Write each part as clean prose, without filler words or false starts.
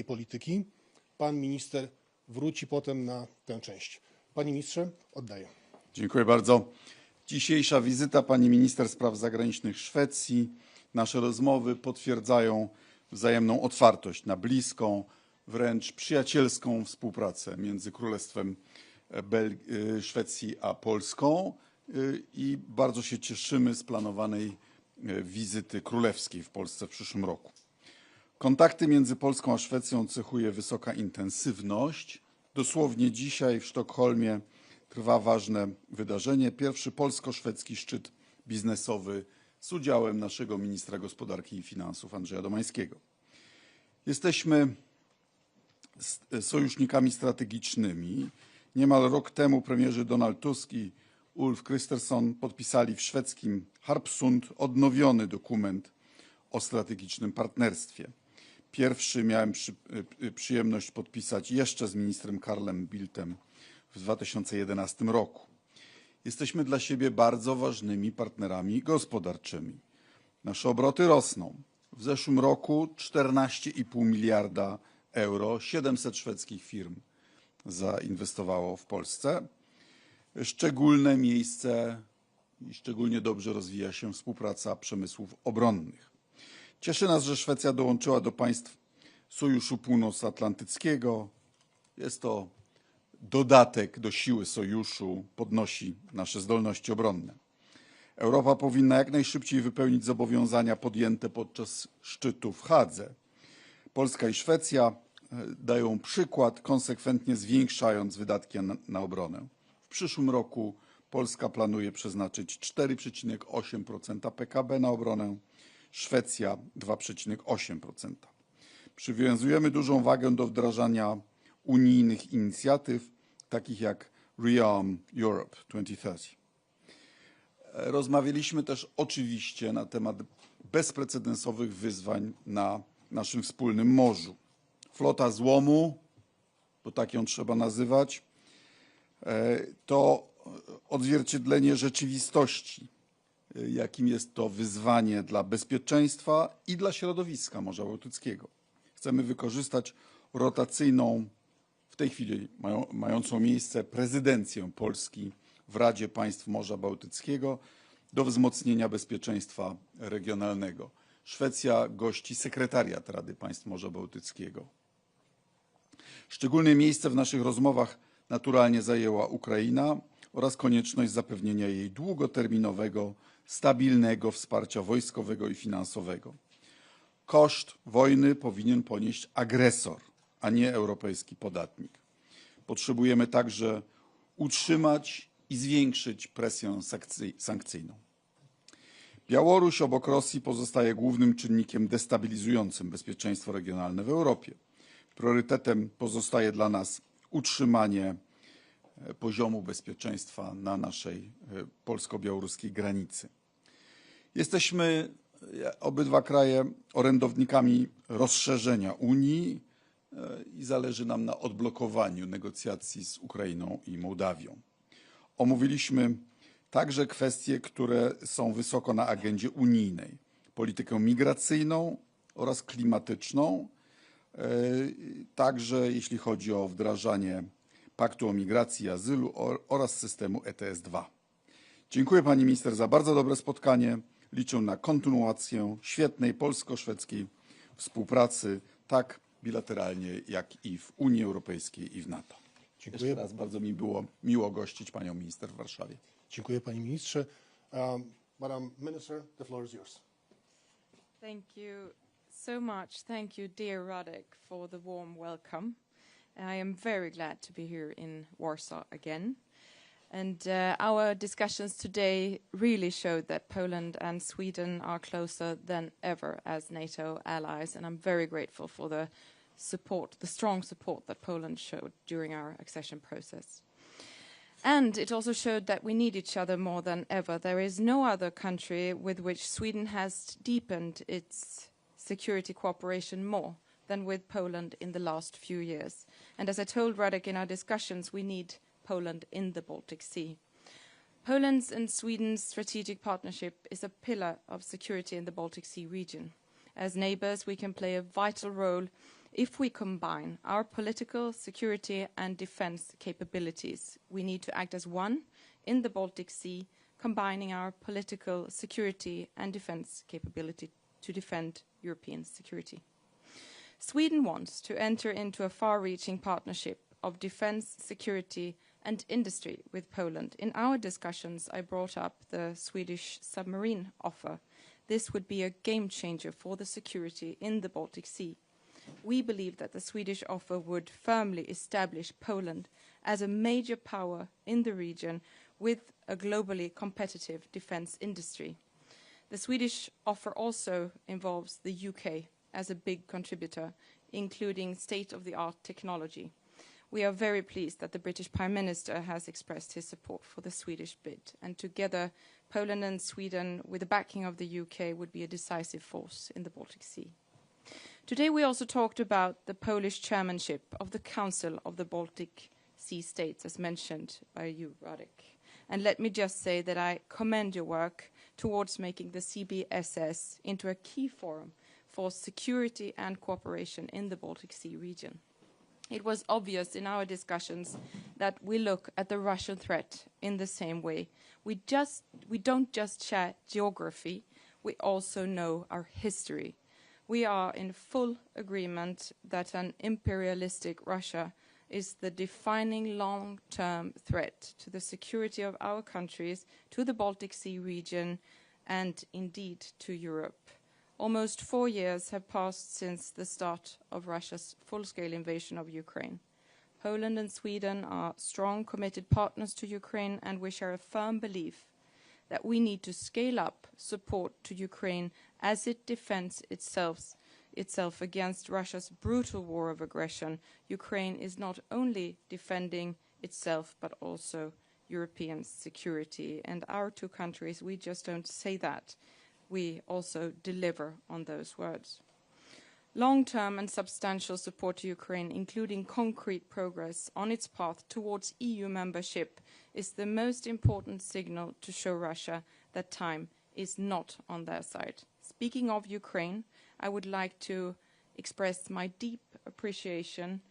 polityki. Pan minister wróci potem na tę część. Panie ministrze, oddaję. Dziękuję bardzo. Dzisiejsza wizyta pani minister spraw zagranicznych Szwecji, nasze rozmowy potwierdzają wzajemną otwartość na bliską, wręcz przyjacielską współpracę między Królestwem Szwecji a Polską i bardzo się cieszymy z planowanej wizyty królewskiej w Polsce w przyszłym roku. Kontakty między Polską a Szwecją cechuje wysoka intensywność. Dosłownie dzisiaj w Sztokholmie trwa ważne wydarzenie. Pierwszy polsko-szwedzki szczyt biznesowy z udziałem naszego ministra gospodarki i finansów Andrzeja Domańskiego. Jesteśmy sojusznikami strategicznymi. Niemal rok temu premierzy Donald Tusk i Ulf Kristersson podpisali w szwedzkim Harpsund odnowiony dokument o strategicznym partnerstwie. Pierwszy miałem przyjemność podpisać jeszcze z ministrem Carlem Bildtem w 2011 roku. Jesteśmy dla siebie bardzo ważnymi partnerami gospodarczymi. Nasze obroty rosną. W zeszłym roku 14,5 miliarda euro 700 szwedzkich firm zainwestowało w Polsce. Szczególne miejsce i szczególnie dobrze rozwija się współpraca przemysłów obronnych. Cieszy nas, że Szwecja dołączyła do państw Sojuszu Północnoatlantyckiego. Jest to dodatek do siły sojuszu, podnosi nasze zdolności obronne. Europa powinna jak najszybciej wypełnić zobowiązania podjęte podczas szczytu w Hadze. Polska i Szwecja dają przykład, konsekwentnie zwiększając wydatki na obronę. W przyszłym roku Polska planuje przeznaczyć 4,8% PKB na obronę, Szwecja 2,8%. Przywiązujemy dużą wagę do wdrażania unijnych inicjatyw, takich jak Rearm Europe 2030. Rozmawialiśmy też oczywiście na temat bezprecedensowych wyzwań na naszym wspólnym morzu. Flota złomu, bo tak ją trzeba nazywać, to odzwierciedlenie rzeczywistości, jakim jest to wyzwanie dla bezpieczeństwa i dla środowiska Morza Bałtyckiego. Chcemy wykorzystać rotacyjną, w tej chwili mającą miejsce prezydencję Polski w Radzie Państw Morza Bałtyckiego do wzmocnienia bezpieczeństwa regionalnego. Szwecja gości sekretariat Rady Państw Morza Bałtyckiego. Szczególne miejsce w naszych rozmowach naturalnie zajęła Ukraina oraz konieczność zapewnienia jej długoterminowego, stabilnego wsparcia wojskowego i finansowego. Koszt wojny powinien ponieść agresor, a nie europejski podatnik. Potrzebujemy także utrzymać i zwiększyć presję sankcyjną. Białoruś obok Rosji pozostaje głównym czynnikiem destabilizującym bezpieczeństwo regionalne w Europie. Priorytetem pozostaje dla nas utrzymanie poziomu bezpieczeństwa na naszej polsko-białoruskiej granicy. Jesteśmy obydwa kraje orędownikami rozszerzenia Unii i zależy nam na odblokowaniu negocjacji z Ukrainą i Mołdawią. Omówiliśmy także kwestie, które są wysoko na agendzie unijnej. Politykę migracyjną oraz klimatyczną, także jeśli chodzi o wdrażanie Paktu o Migracji i Azylu oraz systemu ETS-2. Dziękuję pani minister za bardzo dobre spotkanie. Liczę na kontynuację świetnej polsko-szwedzkiej współpracy, tak bilateralnie, jak i w Unii Europejskiej i w NATO. Dziękuję. Jeszcze raz bardzo mi było miło gościć panią minister w Warszawie. Dziękuję panie ministrze. Madam Minister, the floor is yours. Thank you so much. Thank you, dear Radek, for the warm welcome. I am very glad to be here in Warsaw again. And our discussions today really showed that Poland and Sweden are closer than ever as NATO allies, and I'm very grateful for the support, the strong support that Poland showed during our accession process. And it also showed that we need each other more than ever. There is no other country with which Sweden has deepened its security cooperation more than with Poland in the last few years. And as I told Radek in our discussions, we need Poland in the Baltic Sea. Poland's and Sweden's strategic partnership is a pillar of security in the Baltic Sea region. As neighbors, we can play a vital role If we combine our political, security and defense capabilities, we need to act as one in the Baltic Sea, combining our political, security and defense capability to defend European security. Sweden wants to enter into a far-reaching partnership of defense, security and industry with Poland. In our discussions, I brought up the Swedish submarine offer. This would be a game changer for the security in the Baltic Sea. We believe that the Swedish offer would firmly establish Poland as a major power in the region with a globally competitive defense industry. The Swedish offer also involves the UK as a big contributor, including state-of-the-art technology. We are very pleased that the British Prime Minister has expressed his support for the Swedish bid, and together Poland and Sweden, with the backing of the UK, would be a decisive force in the Baltic Sea. Today we also talked about the Polish chairmanship of the Council of the Baltic Sea States, as mentioned by you, Radek. And let me just say that I commend your work towards making the CBSS into a key forum for security and cooperation in the Baltic Sea region. It was obvious in our discussions that we look at the Russian threat in the same way. We don't just share geography, we also know our history. We are in full agreement that an imperialistic Russia is the defining long-term threat to the security of our countries, to the Baltic Sea region, and indeed to Europe. Almost 4 years have passed since the start of Russia's full-scale invasion of Ukraine. Poland and Sweden are strong, committed partners to Ukraine, and we share a firm belief that we need to scale up support to Ukraine as it defends itself against Russia's brutal war of aggression. Ukraine is not only defending itself, but also European security. And our two countries, we just don't say that. We also deliver on those words. Long-term and substantial support to Ukraine, including concrete progress on its path towards EU membership, is the most important signal to show Russia that time is not on their side. Speaking of Ukraine, I would like to express my deep appreciation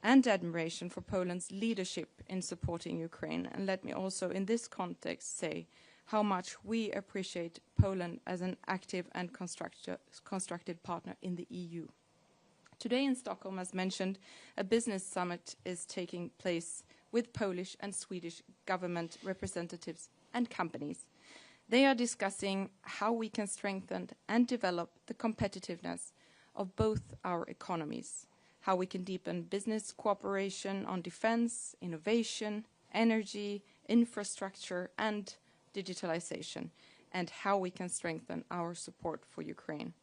and admiration for Poland's leadership in supporting Ukraine. And let me also in this context say how much we appreciate Poland as an active and constructive partner in the EU. Today in Stockholm, as mentioned, a business summit is taking place with Polish and Swedish government representatives and companies. They are discussing how we can strengthen and develop the competitiveness of both our economies, how we can deepen business cooperation on defense, innovation, energy, infrastructure and digitalization, and how we can strengthen our support for Ukraine.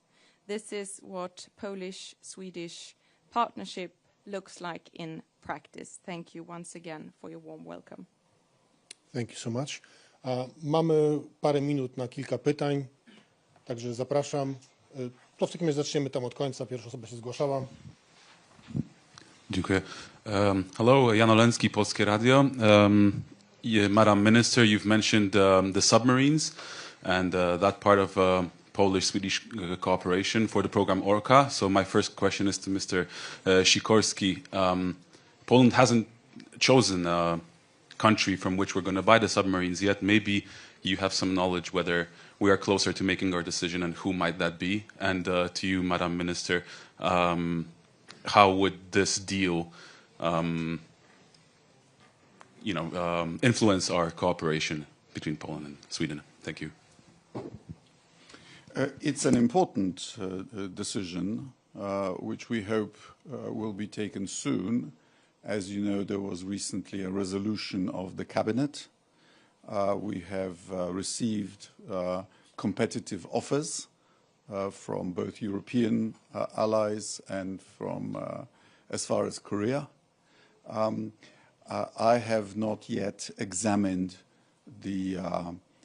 This is what Polish-Swedish partnership looks like in practice. Thank you once again for your warm welcome. Thank you so much. Mamy parę minut na kilka pytań, także zapraszam. To w takim razie zaczniemy tam od końca. Pierwsza osoba się zgłaszała. Dziękuję. Hello, Jan Oleński, Polskie Radio. Madam Minister, you've mentioned the submarines and that part of Polish-Swedish cooperation for the program Orca. So my first question is to Mr. Sikorski. Poland hasn't chosen a country from which we're going to buy the submarines yet. Maybe you have some knowledge whether we are closer to making our decision and who might that be. And to you, Madam Minister, how would this deal influence our cooperation between Poland and Sweden? Thank you. It's an important decision, which we hope will be taken soon. As you know, there was recently a resolution of the cabinet. We have received competitive offers from both European allies and from as far as Korea. I have not yet examined the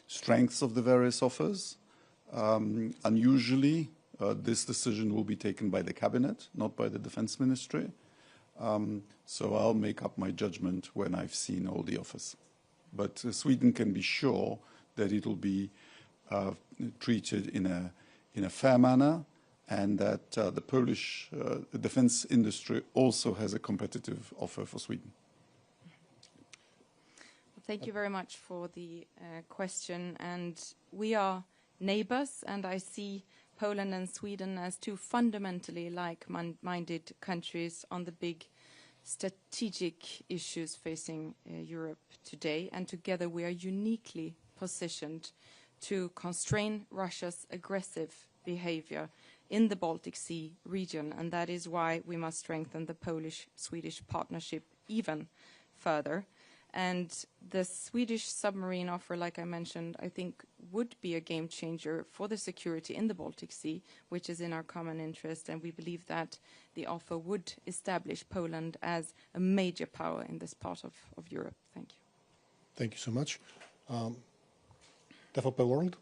strengths of the various offers. Unusually, this decision will be taken by the cabinet, not by the defense ministry. So I'll make up my judgment when I've seen all the offers. But Sweden can be sure that it will be treated in a fair manner and that the Polish defense industry also has a competitive offer for Sweden. Thank you very much for the question. And we are neighbors, and I see Poland and Sweden as two fundamentally like-minded countries on the big strategic issues facing Europe today. And together we are uniquely positioned to constrain Russia's aggressive behavior in the Baltic Sea region. And that is why we must strengthen the Polish-Swedish partnership even further. And the Swedish submarine offer, like I mentioned, I think would be a game changer for the security in the Baltic Sea, which is in our common interest. And we believe that the offer would establish Poland as a major power in this part of Europe. Thank you. Thank you so much. TVP World.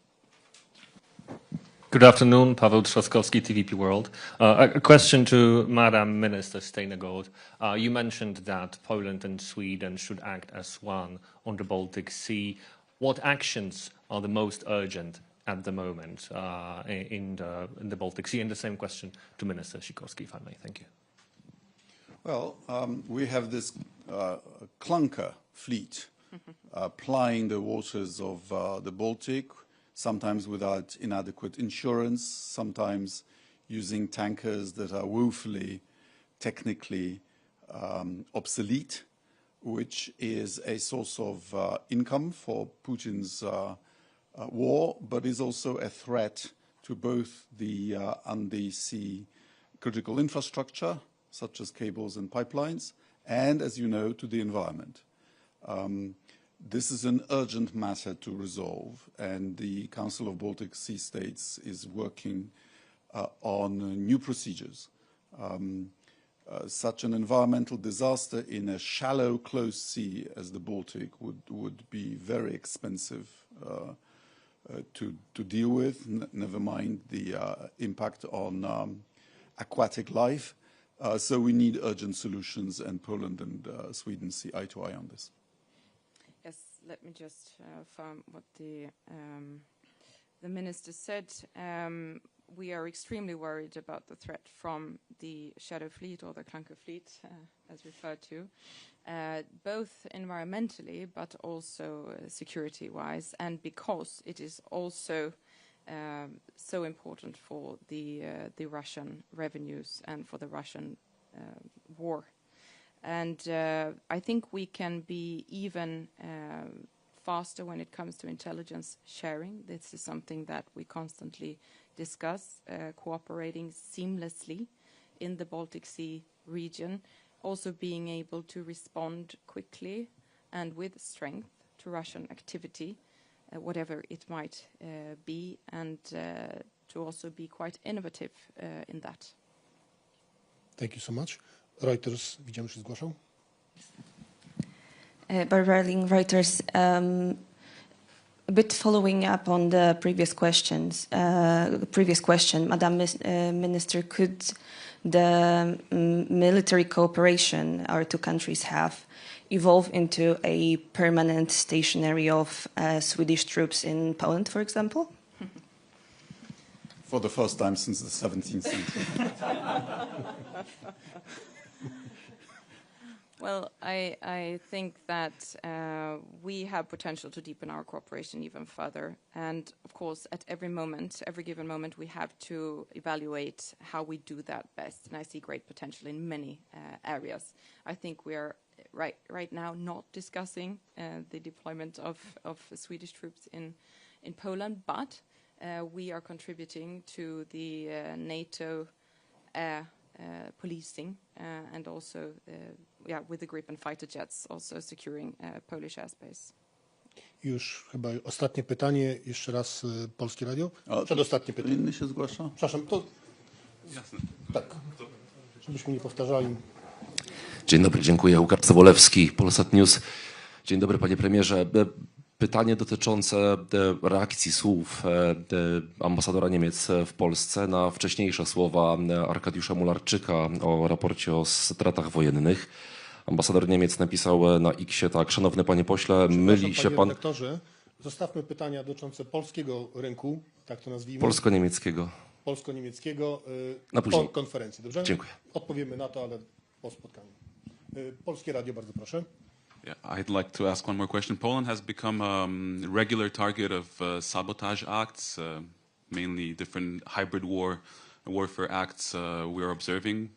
Good afternoon, Paweł Trzaskowski, TVP World. A question to Madam Minister Steinegård. You mentioned that Poland and Sweden should act as one on the Baltic Sea. What actions are the most urgent at the moment in the Baltic Sea? And the same question to Minister Sikorski, if I may. Thank you. Well, we have this clunker fleet plying the waters of the Baltic, sometimes without inadequate insurance, sometimes using tankers that are woefully technically obsolete, which is a source of income for Putin's war, but is also a threat to both the undersea critical infrastructure, such as cables and pipelines, and, as you know, to the environment. This is an urgent matter to resolve, and the Council of Baltic Sea States is working on new procedures. Such an environmental disaster in a shallow, closed sea as the Baltic would be very expensive to deal with, never mind the impact on aquatic life. So we need urgent solutions, and Poland and Sweden see eye to eye on this. Yes, let me just affirm what the minister said. We are extremely worried about the threat from the shadow fleet, or the clunker fleet, as referred to, both environmentally but also security-wise, and because it is also so important for the Russian revenues and for the Russian war. And I think we can be even faster when it comes to intelligence sharing. This is something that we constantly discuss, cooperating seamlessly in the Baltic Sea region, also being able to respond quickly and with strength to Russian activity, whatever it might be, and to also be quite innovative in that. Thank you so much. Reuters, widziałem, że się zgłaszał. Barbara Erling, Reuters. A bit following up on the previous question, Madam Minister, could the military cooperation our two countries have evolve into a permanent stationary of Swedish troops in Poland, for example? For the first time since the 17th century. Well, I think that we have potential to deepen our cooperation even further. And of course, at every given moment, we have to evaluate how we do that best. And I see great potential in many areas. I think we are right now not discussing the deployment of Swedish troops in Poland, but we are contributing to the NATO air policing and also with the Gripen fighter jets also securing Polish airspace. Już chyba ostatnie pytanie, jeszcze raz Polskie Radio. Przedostatnie pytanie. Inny się zgłasza? Przepraszam, to... Jasne. Tak, żebyśmy nie powtarzali. Dzień dobry, dziękuję. Łukasz Cewolewski, Polsat News. Dzień dobry, panie premierze. Pytanie dotyczące reakcji słów ambasadora Niemiec w Polsce na wcześniejsze słowa Arkadiusza Mularczyka o raporcie o stratach wojennych. Ambasador Niemiec napisał na X-ie tak: szanowny panie pośle, myli się pan... Redaktorze, zostawmy pytania dotyczące polskiego rynku, tak to nazwijmy. Polsko-niemieckiego. polsko-niemieckiego Na później. po konferencji. Dobrze? Dziękuję. Odpowiemy na to, ale po spotkaniu. Polskie Radio, bardzo proszę. Yeah, I'd like to ask one more question. Poland has become a regular target of sabotage acts, mainly different hybrid warfare acts we're observing.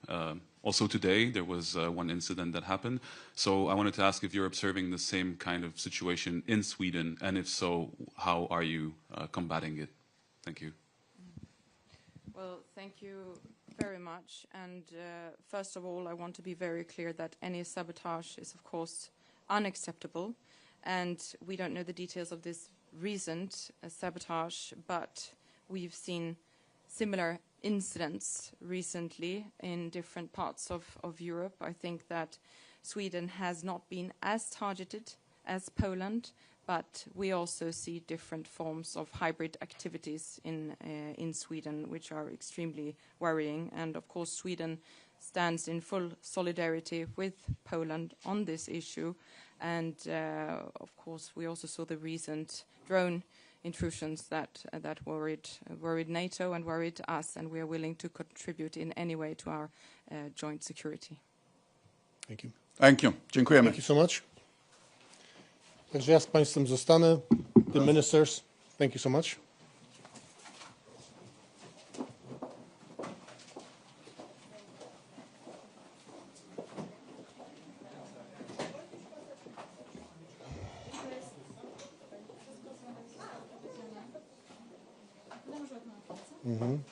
Also today, there was one incident that happened. So I wanted to ask if you're observing the same kind of situation in Sweden, and if so, how are you combating it? Thank you. Well, thank you very much. And first of all, I want to be very clear that any sabotage is, of course, unacceptable. And we don't know the details of this recent sabotage, but we've seen similar incidents recently in different parts of Europe. I think that Sweden has not been as targeted as Poland, but we also see different forms of hybrid activities in Sweden, which are extremely worrying. And of course, Sweden stands in full solidarity with Poland on this issue. And of course, we also saw the recent drone intrusions that worried NATO and worried us, and we are willing to contribute in any way to our joint security. Thank you. Thank you. Dziękujemy. Thank you so much. Także ja z Państwem zostanę. The ministers, thank you so much. Mhm.